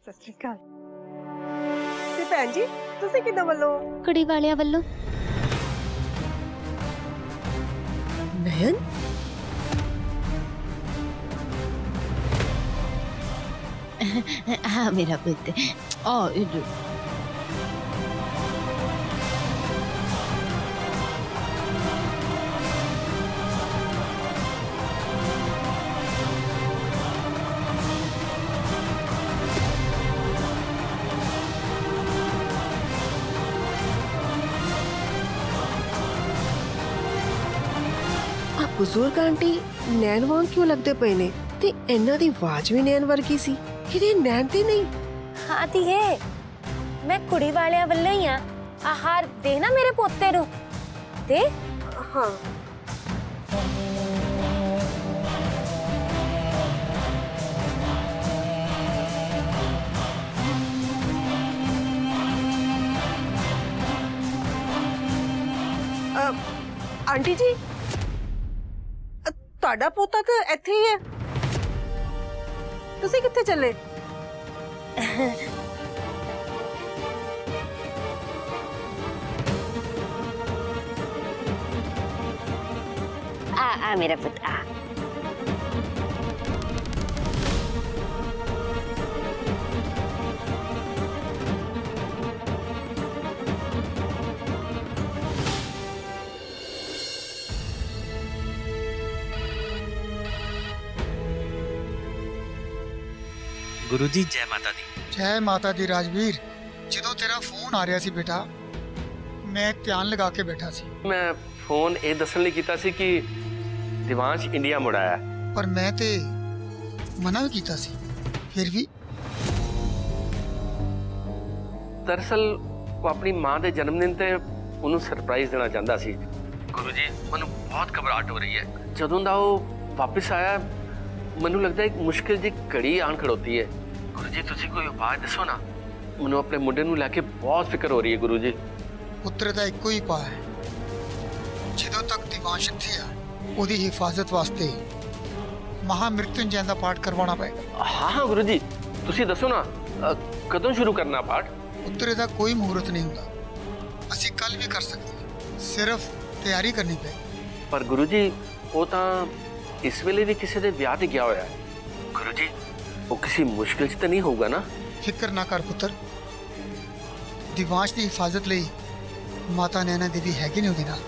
सत श्री अकाल। ते भैन जी तुसीं किदां वल्लों? कुड़ी वालियां वल्लों। नयन हाँ मेरा पुत्र। ओ इधर। बुजुर्ग आंटी नैन वांग क्यों लगते पे ने ते इन्ना दी आवाज भी नैन वर्गी सी कि नैन ते नहीं। हाँ धीए मैं कुड़ी वालियां वल्लों ही हां। आहार देना मेरे पोते नु दे। हाँ आंटी जी ਤੁਹਾਡਾ ਪੋਤਾ ਤਾਂ ਇੱਥੇ ਹੀ ਹੈ। ਤੁਸੀਂ ਕਿੱਥੇ ਚੱਲੇ? आ मेरा पुत्र आ। गुरु जी जय माता दी। जय माता दी राजवीर। ਜਦੋਂ ਤੇਰਾ ਫੋਨ ਆ ਰਿਹਾ ਸੀ ਬੇਟਾ ਮੈਂ ਧਿਆਨ ਲਗਾ ਕੇ ਬੈਠਾ ਸੀ। मैं फोन ये दसन ਲਈ ਕੀਤਾ ਸੀ ਕਿ ਦਿਵਾਂਸ਼ ਇੰਡੀਆ ਮੁੜ ਆਇਆ। ਪਰ ਮੈਂ ਤੇ ਮਨਾ ਵੀ ਕੀਤਾ ਸੀ ਫਿਰ ਵੀ ਦਰਅਸਲ ਉਹ ਆਪਣੀ ਮਾਂ ਦੇ ਜਨਮ ਦਿਨ ਤੇ ਉਹਨੂੰ ਸਰਪ੍ਰਾਈਜ਼ ਦੇਣਾ ਚਾਹੁੰਦਾ ਸੀ। ਗੁਰੂ ਜੀ ਮੈਨੂੰ ਬਹੁਤ ਘਬਰਾਹਟ ਹੋ ਰਹੀ ਹੈ। ਜਦੋਂ ਦਾ ਉਹ ਵਾਪਸ ਆਇਆ ਮੈਨੂੰ ਲੱਗਦਾ ਇੱਕ ਮੁਸ਼ਕਿਲ ਜੀ ਘੜੀ ਆਣ ਖੜੋਤੀ ਹੈ। ਗੁਰੂ ਜੀ ਤੁਸੀਂ ਕੋਈ ਉਪਾਅ ਦੱਸੋ ਨਾ। ਮੈਨੂੰ ਆਪਣੇ ਮੁੰਡੇ ਨੂੰ ਲੈ ਕੇ ਬਹੁਤ ਫਿਕਰ ਹੋ ਰਹੀ ਹੈ ਗੁਰੂ ਜੀ। ਪੁੱਤਰ ਦਾ ਇੱਕੋ ਹੀ ਉਪਾਅ ਹੈ ਜਦੋਂ ਤੱਕ ਦਿਵਾਂਸ਼ ਇੱਥੇ ਆ ਉਹਦੀ ਹਿਫਾਜ਼ਤ ਵਾਸਤੇ ਮਹਾ ਮ੍ਰਿਤਯੁੰਜੈ ਦਾ ਪਾਠ ਕਰਵਾਉਣਾ ਪਏਗਾ। ਹਾਂ ਹਾਂ ਗੁਰੂ ਜੀ ਤੁਸੀਂ ਦੱਸੋ ਨਾ ਕਦੋਂ ਸ਼ੁਰੂ ਕਰਨਾ ਪਾਠ? ਪੁੱਤਰ ਦਾ ਕੋਈ ਮਹੂਰਤ ਨਹੀਂ ਹੁੰਦਾ ਅਸੀਂ ਕੱਲ ਵੀ ਕਰ ਸਕਦੇ ਸਿਰਫ ਤਿਆਰੀ ਕਰਨੀ ਪਏਗੀ। ਪਰ ਗੁਰੂ ਜੀ ਉਹ ਤਾਂ ਇਸ ਵੇਲੇ ਵੀ ਕਿਸੇ ਦੇ ਵਿਆਹ ਤੇ ਗਿਆ ਹੋਇਆ ਹੈ। ਗੁਰੂ ਜੀ ਉਹ ਕਿਸੇ ਮੁਸ਼ਕਿਲ 'ਚ ਤਾਂ ਨਹੀਂ ਹੋਊਗਾ ਨਾ? ਫਿਕਰ ਨਾ ਕਰ ਪੁੱਤਰ ਦਿਵਾਂਸ਼ ਦੀ ਹਿਫਾਜ਼ਤ ਲਈ ਮਾਤਾ ਨੈਣਾ ਦੇਵੀ ਹੈਗੀ ਨੇ ਉਹਦੇ ਨਾਲ।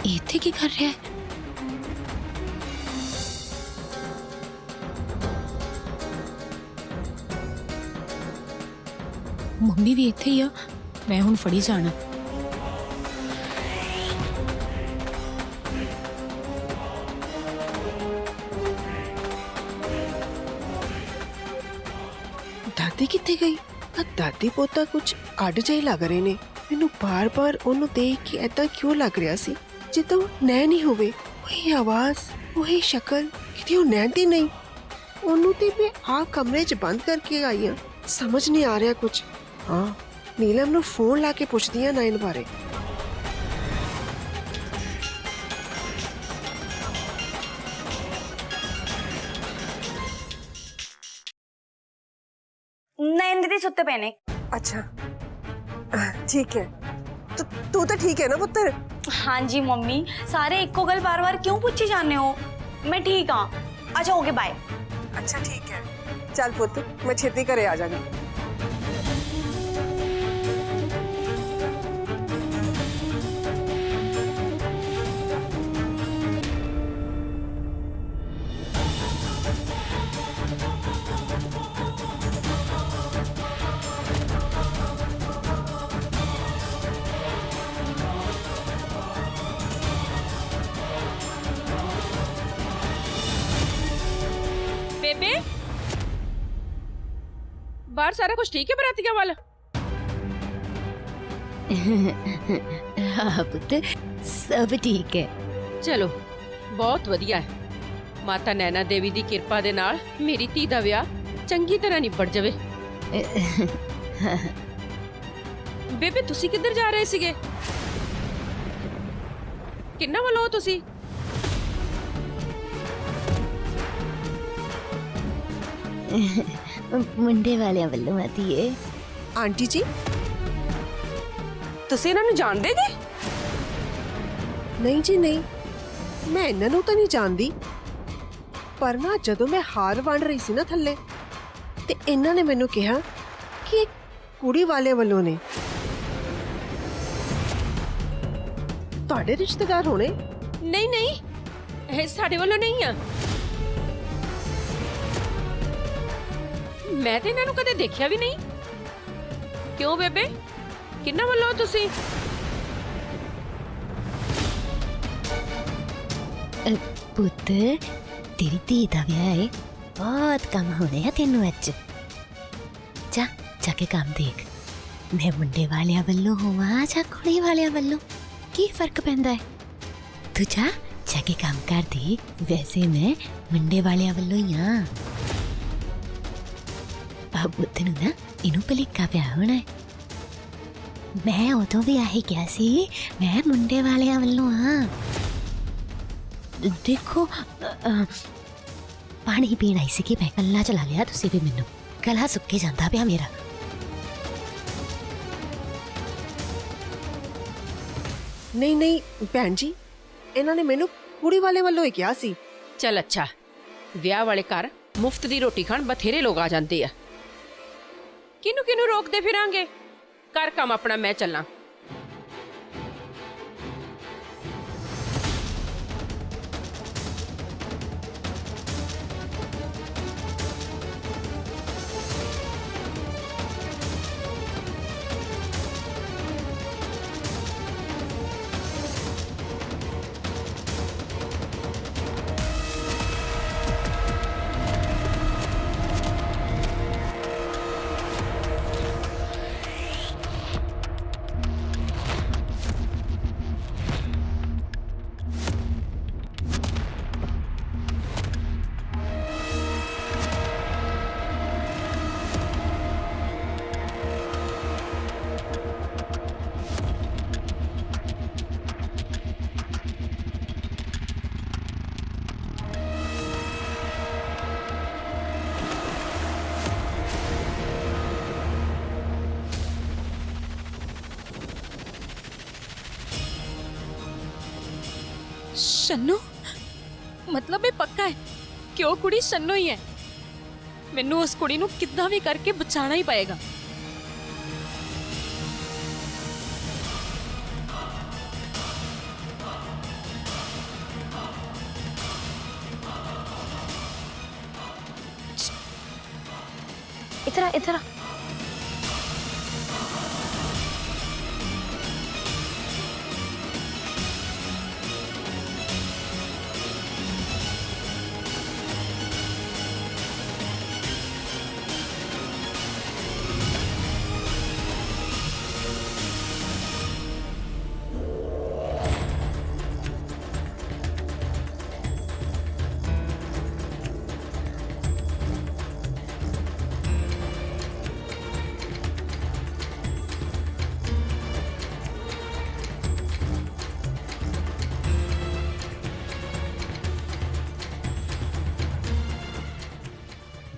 ਇੱਥੇ ਕੀ ਕਰ ਰਿਹਾ ਹੈ? ਮੰਮੀ ਵੀ ਇੱਥੇ ਹੀ ਆ। ਮੈਂ ਹੁਣ ਫੜੀ ਜਾਣਾ। ਦਾਦੀ ਕਿੱਥੇ ਗਈ? ਆ ਦਾਦੀ ਪੋਤਾ ਕੁਝ ਅੱਡ ਜਿਹੇ ਲੱਗ ਰਹੇ ਨੇ। ਮੈਨੂੰ ਬਾਰ-ਬਾਰ ਉਹਨੂੰ ਦੇਖ ਕੇ ਏਦਾਂ ਕਿਉਂ ਲੱਗ ਰਿਹਾ ਸੀ ਜਿੱਦਾਂ ਉਹ ਨੈਣ ਹੀ ਹੋਵੇ। ਉਹੀ ਆਵਾਜ਼, ਉਹੀ ਸ਼ਕਲ, ਕਿਤੇ ਉਹ ਨੈਣ ਦੀ ਨਹੀਂ। ਉਹਨੂੰ ਤੇ ਮੈਂ ਆ ਕਮਰੇ 'ਚ ਬੰਦ ਕਰਕੇ ਆਈ ਹਾਂ। ਸਮਝ ਨਹੀਂ ਆ ਰਿਹਾ ਕੁਝ। ਹਾਂ, ਨੀਲਮ ਨੂੰ ਫੋਨ ਲਾ ਕੇ ਪੁੱਛਦੀ ਆ ਨੈਣ ਬਾਰੇ। नयन दीदी सुते पे ने। अच्छा ठीक है। तो तू तो ठीक है ना पुत्र? हाँ जी मम्मी, सारे इको गल बार बार क्यों पूछी जाने हो? मैं ठीक हाँ। अच्छा ओके बाय। अच्छा ठीक है, चल पुत्र मैं छेती करे आ जाऊंगी। बेबे बाहर सारा कुछ ठीक है बरातियों वाला? हाँ पुत्र, सब ठीक है। चलो बहुत वधिया है। माता नैना देवी दी किरपा दे नाल मेरी धी दा विआह चंगी तरह निबड़ जावे। बेबे तुसी किधर जा रहे सीगे? किन्ना वालों हो तुसी? मुंडे वाले वालों आती है। आंटी जी तुसी इन्हां नूं जाणदे जे? नहीं जी नहीं, मैं इन्हां नूं तां नहीं जानदी, पर ना जदों मैं हार वंड रही सी ना थल्ले ते इन्हां ने मैनूं कहा कि कुड़ी वाले वालों ने। तुहाडे रिश्तेदार होने? नहीं नहीं, ਇਹ ਸਾਡੇ ਵੱਲੋਂ ਨਹੀਂ ਆ। ਮੈਂ ਤੇ ਇਹਨਾਂ ਨੂੰ ਕਦੇ ਦੇਖਿਆ ਵੀ ਨਹੀਂ। ਕਿਉਂ ਬੇਬੇ, ਕਿੰਨਾ ਵੱਲੋਂ ਤੁਸੀਂ? पुत्र तेरी धी दा विआह है, बहुत कम होने हैं तेनू अज। जा जाके काम देख। मैं मुंडे वालियां वल्लों होवां जां कुड़ी वालियां वल्लों, की फर्क पैंदा है? तू जा जाके काम कर दी। वैसे मैं मुंडे वालियां वल्लों ही हां। अब बुद्ध नूं ना इनू भलेखा पिया होना है। मैं उदों भी आही क्या सी, मैं मुंडे वालियां वल्लों हां। देखो पानी पीण आई सी कि मैं गल्ला चला लिया तुसी भी मैनू। गला सुक्के जांदा पिया मेरा। नहीं नहीं भैन जी, इन्हां ने मैनू कुड़ी वाले वालों ही कहा सी। चल अच्छा, ਵਿਆਹ ਵਾਲੇ ਘਰ ਮੁਫਤ ਦੀ ਰੋਟੀ ਖਾਣ ਬਥੇਰੇ ਲੋਕ ਆ ਜਾਂਦੇ ਆ। ਕਿਹਨੂੰ ਕਿਹਨੂੰ ਰੋਕਦੇ ਫਿਰਾਂਗੇ? ਕਰ ਕੰਮ ਆਪਣਾ, ਮੈਂ ਚੱਲਾਂ। शन्नू, मतलब ये पक्का है कि वो कुड़ी शन्नू ही है। मैनू उस कुड़ी नू किद्दां भी करके बचाना ही पएगा। इधर आ, इधर आ।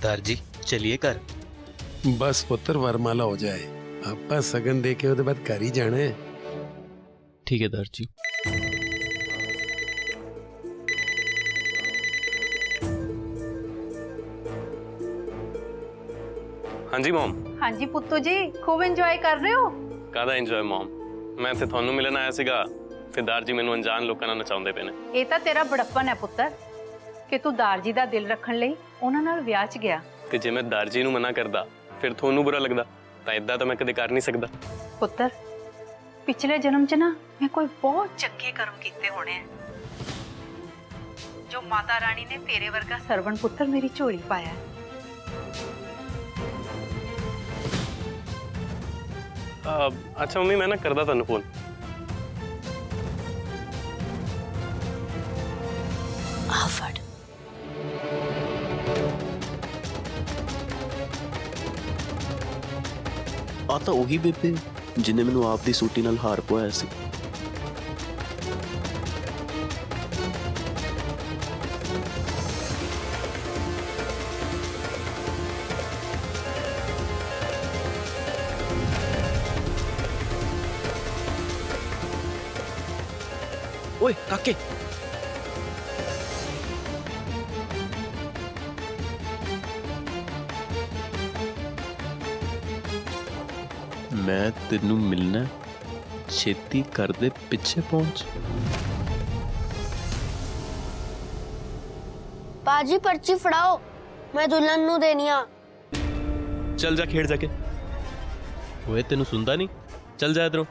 दार जी चलिए घर। बस पुत्र वरमाला हो जाए, आपा सगन दे के ਉਹਦੇ ਬਾਅਦ ਘਰ ਹੀ ਜਾਣਾ ਹੈ। ठीक है दार जी। हाँ जी मॉम। हाँ जी पुत्तू जी, खूब इंजॉय कर रहे हो? ਕਾਹਦਾ ਇੰਜੋਏ ਮॉम, ਮੈਂ ਤੇ ਤੁਹਾਨੂੰ ਮਿਲਣ ਆਇਆ ਸੀਗਾ ਤੇ ਦਾਰ ਜੀ ਮੈਨੂੰ ਅਣਜਾਣ ਲੋਕਾਂ ਨਾਲ ਨਚਾਉਂਦੇ ਪਏ ਨੇ। ਇਹ ਤਾਂ ਤੇਰਾ ਬੜੱਪਨ ਹੈ ਪੁੱਤਰ ਕਿ ਤੂੰ ਦਾਰ ਜੀ ਦਾ ਦਿਲ ਰੱਖਣ ਲਈ ਉਹਨਾਂ ਨਾਲ ਵਿਆਹ 'ਚ ਗਿਆ। ਤੇ ਜੇ ਮੈਂ ਦਾਰ ਜੀ ਨੂੰ ਮਨਾ ਕਰਦਾ ਫਿਰ ਤੁਹਾਨੂੰ ਬੁਰਾ ਲੱਗਦਾ, ਤਾਂ ਇਦਾਂ ਤਾਂ ਮੈਂ ਕਦੇ ਕਰ ਨਹੀਂ ਸਕਦਾ। ਪੁੱਤਰ ਪਿਛਲੇ ਜਨਮ 'ਚ ਨਾ ਮੈਂ ਕੋਈ ਬਹੁਤ ਚੰਗੇ ਕਰਮ ਕੀਤੇ ਹੋਣੇ ਆ, ਜੋ ਮਾਤਾ ਰਾਣੀ ਨੇ ਤੇਰੇ ਵਰਗਾ ਸਰਵਣ ਪੁੱਤਰ ਮੇਰੀ ਝੋਲੀ ਪਾਇਆ ਹੈ। ਅੱਛਾ ਮੰਮੀ, ਮੈਂ ਨਾ ਕਰਦਾ ਤੁਹਾਨੂੰ ਫੋਨ। ਆਫੜ ਆ ਤਾਂ ਉਹੀ ਬੇਬੇ ਜਿਨੇ ਮੈਨੂੰ ਆਪ ਦੀ ਸੂਟੀ ਨਾਲ ਹਾਰ ਪਵਾਇਆ ਸੀ। ਓਏ ਕਾਕੇ, ਮੈਂ ਤੈਨੂੰ ਮਿਲਣਾ, ਛੇਤੀ ਕਰ ਦੇ ਪਿੱਛੇ ਪਹੁੰਚ। बाजी पर्ची फड़ाओ, मैं दुल्हन नू देनी आ। ਚੱਲ ਜਾ ਖੇਡ ਜਾ ਕੇ। ਓਏ ਤੈਨੂੰ ਸੁਣਦਾ ਨਹੀਂ, ਚੱਲ ਜਾ ਇਧਰੋਂ।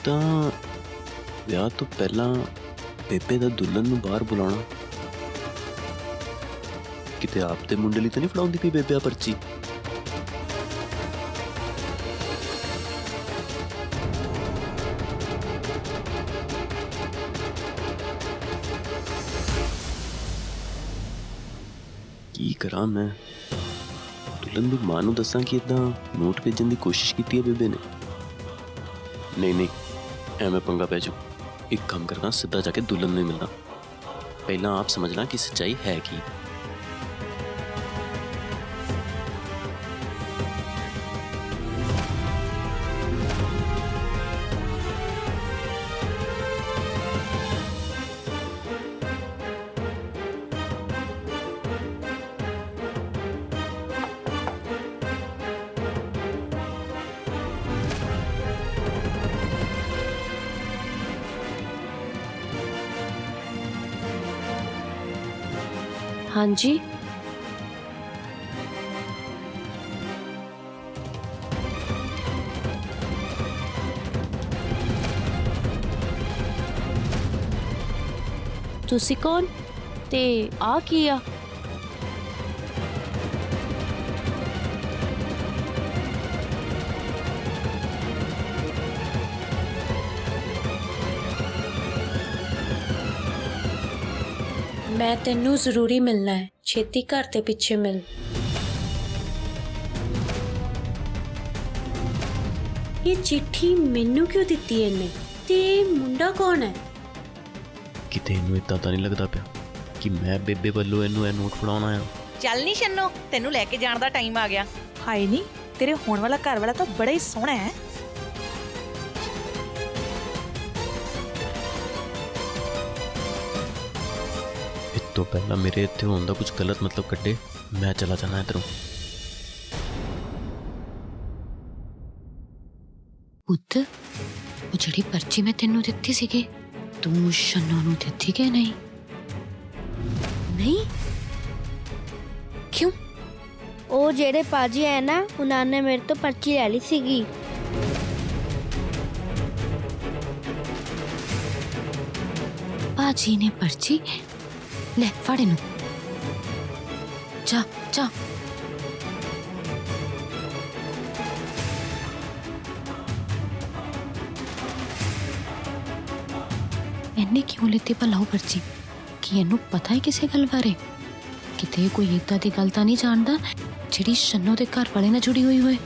ਤਾਂ ਵਿਆਹ ਤੋਂ ਪਹਿਲਾਂ ਬੇਬੇ ਦਾ ਦੁਲਹਨ ਨੂੰ ਬਾਹਰ ਬੁਲਾਉਣਾ, ਕਿਤੇ ਆਪ ਦੇ ਮੁੰਡੇ ਲਈ ਤਾਂ ਨਹੀਂ ਫੜਾਉਂਦੀ ਪਈ ਬੇਬੇ ਆ ਪਰਚੀ। ਕੀ ਕਰਾਂ ਮੈਂ? ਦੁਲਹਨ ਦੀ ਮਾਂ ਨੂੰ ਦੱਸਾਂ ਕਿ ਇਦਾਂ ਨੋਟ ਭੇਜਣ ਦੀ ਕੋਸ਼ਿਸ਼ ਕੀਤੀ ਹੈ ਬੇਬੇ ਨੇ? ਨਹੀਂ ਨਹੀਂ, ਐਵੇਂ ਪੰਗਾ ਪੈ ਜਾਊ। ਇੱਕ ਕੰਮ ਕਰਨਾ, ਸਿੱਧਾ ਜਾ ਕੇ ਦੁਲਹਨ ਨੂੰ ਮਿਲਣਾ। ਪਹਿਲਾਂ ਆਪ ਸਮਝਣਾ ਕਿ ਸੱਚਾਈ ਹੈ ਕੀ। हाँ जी, ਤੁਸੀਂ ਕੌਣ ਤੇ ਆ ਕੀ ਆ? मैं तेनू जरूरी मिलना है, छेती घर ते पिछे मिल। ये चिट्ठी मैनू क्यों दिती है इन्हें? ते मुंडा कौन है? ਕਿਤੇ ਇਹਨੂੰ ਇਦਾਂ ਤਾਂ ਨਹੀਂ ਲੱਗਦਾ ਪਿਆ ਕਿ ਮੈਂ ਬੇਬੇ ਵੱਲੋਂ ਇਹਨੂੰ ਇਹ ਨੋਟ ਫੜਾਉਣਾ ਆ? ਚੱਲ ਨਹੀਂ ਛੰਨੋ, ਤੈਨੂੰ ਲੈ ਕੇ ਜਾਣ ਦਾ ਟਾਈਮ ਆ ਗਿਆ। ਹਾਏ ਨਹੀਂ, ਤੇਰੇ ਹੋਣ ਵਾਲਾ ਘਰ ਵਾਲਾ ਤਾਂ ਬੜਾ ਹੀ ਸੋਹਣਾ ਹੈ। ਇਸ ਤੋਂ ਪਹਿਲਾਂ ਮੇਰੇ ਇੱਥੇ ਹੋਣ ਦਾ ਕੁਝ ਗਲਤ ਮਤਲਬ ਕੱਢੇ, ਮੈਂ ਚਲਾ ਜਾਣਾ ਇੱਧਰੋਂ। ਪੁੱਤ, ਉਹ ਜਿਹੜੀ ਪਰਚੀ ਮੈਂ ਤੈਨੂੰ ਦਿੱਤੀ ਸੀਗੀ, ਤੂੰ ਸ਼ੰਨੋ ਨੂੰ ਦਿੱਤੀ ਕਿ ਨਹੀਂ? ਨਹੀਂ ਕਿਉਂ? ਉਹ ਜਿਹੜੇ ਪਾਜੀ ਹੈ ਨਾ, ਉਹਨਾਂ ਨੇ ਮੇਰੇ ਤੋਂ पर्ची ਲੈ ਲਈ ਸੀਗੀ। पाजी ने पर्ची ले फाड़े नु। जा जा। इन्ने क्यों लेती भला पर्ची? कि इन्नू पता है किसी गल बारे? किते कोई इदा दी गल तां नहीं जानदा जिहड़ी शन्नो दे घर वाले नाल जुड़ी हुई होए।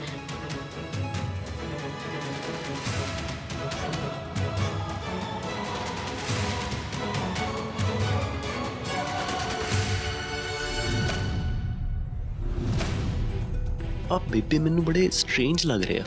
ਆ ਬੇਬੇ ਮੈਨੂੰ ਬੜੇ ਸਟ੍ਰੇਂਜ ਲੱਗ ਰਿਹਾ।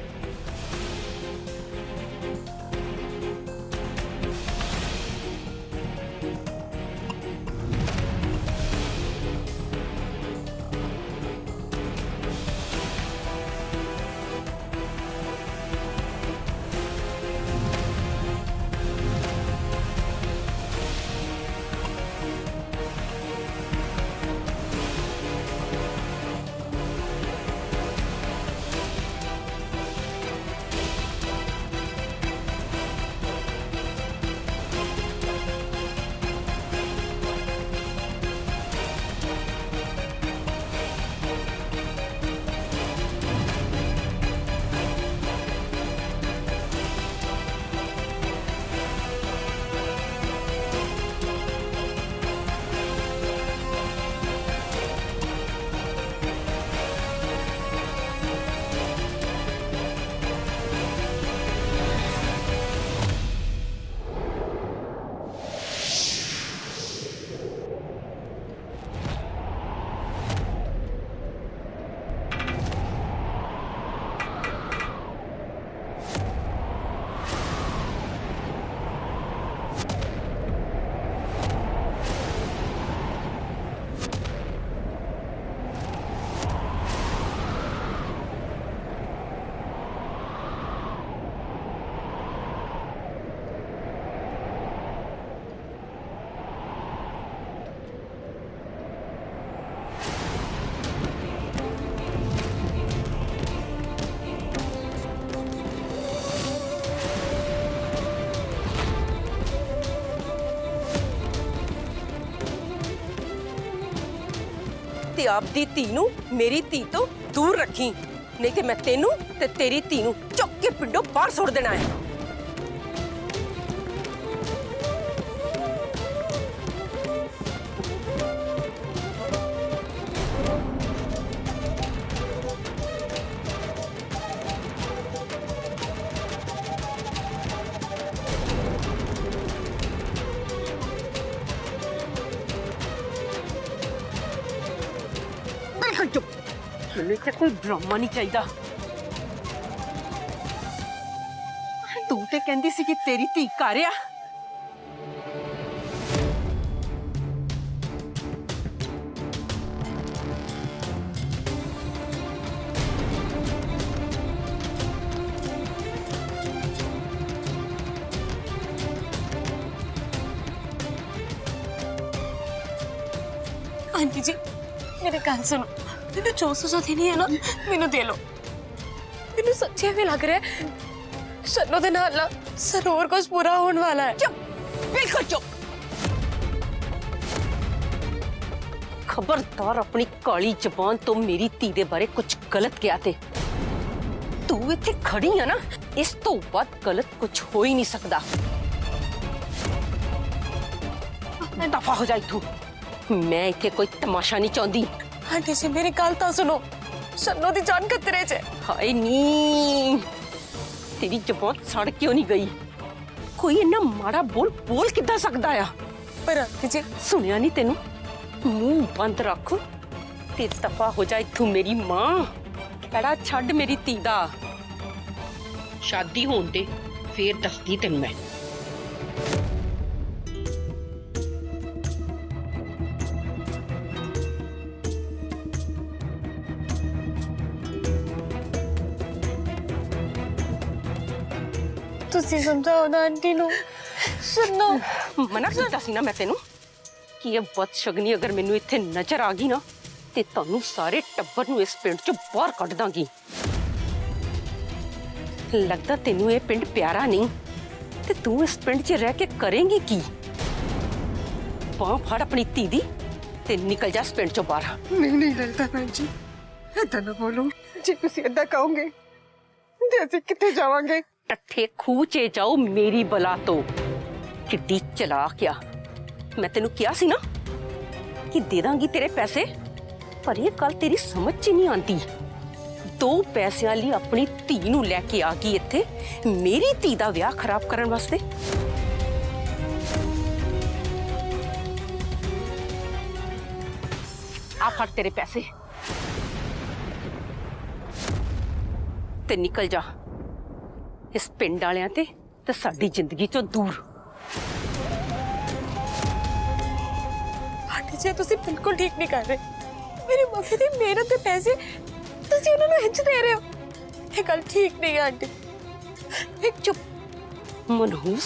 ਤੇ ਆਪਦੀ ਧੀ ਨੂੰ ਮੇਰੀ ਧੀ ਤੋਂ ਦੂਰ ਰੱਖੀ, ਨਹੀਂ ਤੇ ਮੈਂ ਤੈਨੂੰ ਤੇ ਤੇਰੀ ਧੀ ਨੂੰ ਚੁੱਕ ਕੇ ਪਿੰਡੋਂ ਬਾਹਰ ਸੁੱਟ ਦੇਣਾ ਹੈ। ਬਿਲਕੁਲ ਚੁੱਪ, ਮੈਨੂੰ ਇੱਥੇ ਕੋਈ ਡਰਾਮਾ ਨਹੀਂ ਚਾਹੀਦਾ। ਤੂੰ ਤੇ ਕਹਿੰਦੀ ਸੀ ਕਿ ਤੇਰੀ ਧੀ ਘਰ ਆ। आंटी जी मेरी गल सुनो, मैंने जो सजा देनी है ना मैनू दे लो। मैनू सच्चे भी लग रहा है शन्नो दे नाल ना सरोवर कुछ पूरा होने वाला है। चुप, बिल्कुल चुप। खबरदार अपनी काली जबान तो मेरी धी दे बारे कुछ गलत किया थे। तू इत्थे खड़ी है ना, इस तो बाद गलत कुछ हो ही नहीं सकता। दफा हो जाए तू, मैं इत्थे कोई तमाशा नहीं चाहती। आंटी जी मेरी गल तो सुनो, शन्नो दी जान खतरे च है। हाय नी, तेरी जबान सड़ क्यों नहीं गई? कोई इन्ना माड़ा बोल किद्दां सकदा आ? पर आंटी जी सुनिया नहीं तेनू? मुंह बंद रख ते दफा हो जाए तू मेरी मां। खड़ा छड्ड मेरी धी दा। शादी होण दे फिर दसदी तेनू मैं। तुसी समझाओ ना आंटी नू। शन्नो मना कीता सी ना मैं तेनू कि ये बदशगनी अगर मैनू इत्थे नजर आ गई ना ते तुहानू सारे टब्बर नू इस पिंड चों बाहर कढ दांगी। लगदा तेनू ये पिंड प्यारा नहीं ते तू इस पिंड च रह के करेंगी की? बांह फड़ अपनी धी दी ते निकल जा इस पिंड चों बाहर। नहीं ललिता भैन जी, ऐदा ना बोलो। जे तुसी ऐदा कहोगे ते असीं कित्थे जावांगे? टट्ठे खूह च जाओ मेरी बला तो। किड्डी चलाक आ। मैं तेनू किया सी ना कि दे दांगी तेरे पैसे, पर ये गल तेरी समझ च नहीं आती। 2 पैसिਆਂ ਲਈ अपनी धी नू लैके आ गई इत्थे मेरी धी दा विआह खराब करन वास्ते। आ फड़ तेरे पैसे। ते निकल जा इस पिंड वालियां ते साडी जिंदगी चों दूर। आंटी जी तुसी बिल्कुल ठीक नहीं कर रहे। मेरी मम्मी दी मेहनत के पैसे तुसी उन्हां नूं इंज दे रहे हो। ये गल ठीक नहीं है आंटी। एक चुप मनहूस,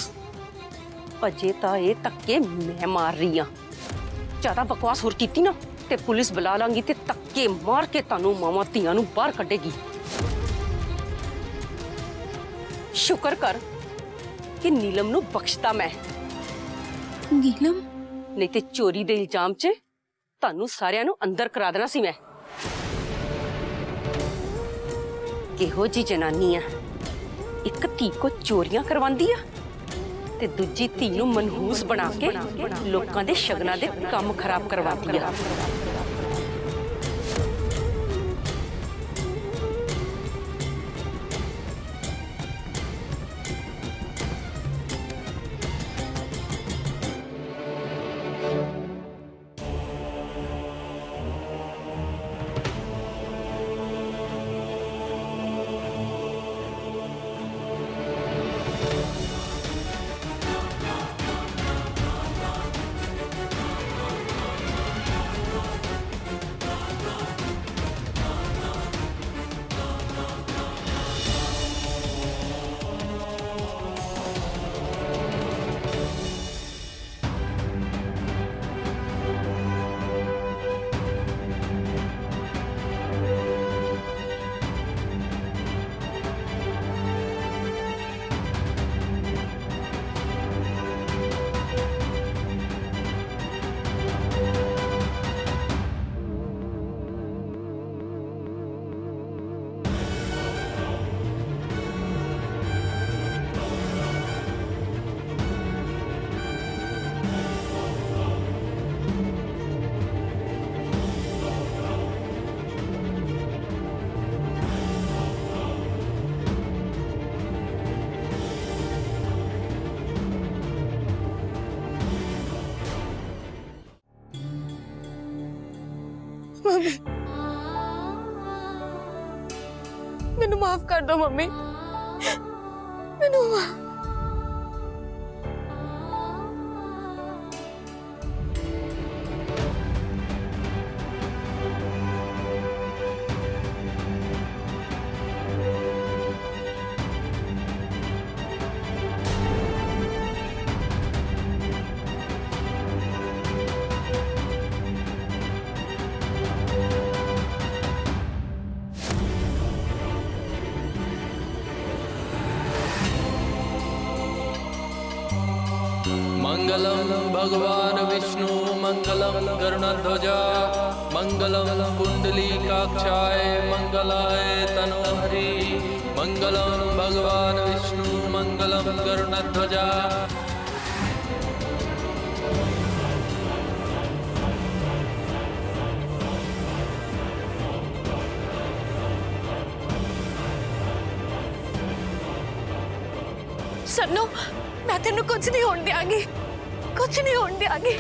अजे ता ये धक्के मैं मार रही हां। ज्यादा बकवास होर कीती ना ते पुलिस बुला लांगी ते धक्के मार के तानू मामा धीआं नूं बाहर कड्डेगी। शुक्र कर कि नीलम नूं बख्शता मैं। नीलम नहीं ते चोरी दे इल्जाम च तानू सारियां नूं अंदर करा देना सी मैं। किहो जी जनानी है, एक धी को चोरियां करवांदी आ ते दूजी धी नूं मनहूस बना के लोकां दे शगनां दे काम खराब करवांदी आ। मम्मी मैनू माफ कर दो मम्मी, मैनू मंगलम भगवान विष्णु मंगलम गरुणध्वजा मंगलम कुंडलीकाक्षाय मंगलाय तनोहरि मंगलम भगवान विष्णु मंगलम गरुणध्वजा। सन्नू मैं तेनू कुछ नहीं होने देंगी, कुछ नहीं होने देंगी।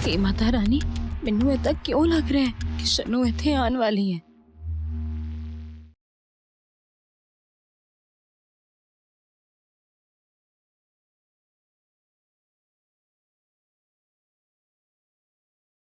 हे माता रानी, मैनू ऐसा क्यों लग रहा है कि शनु इत्थे आने वाली है?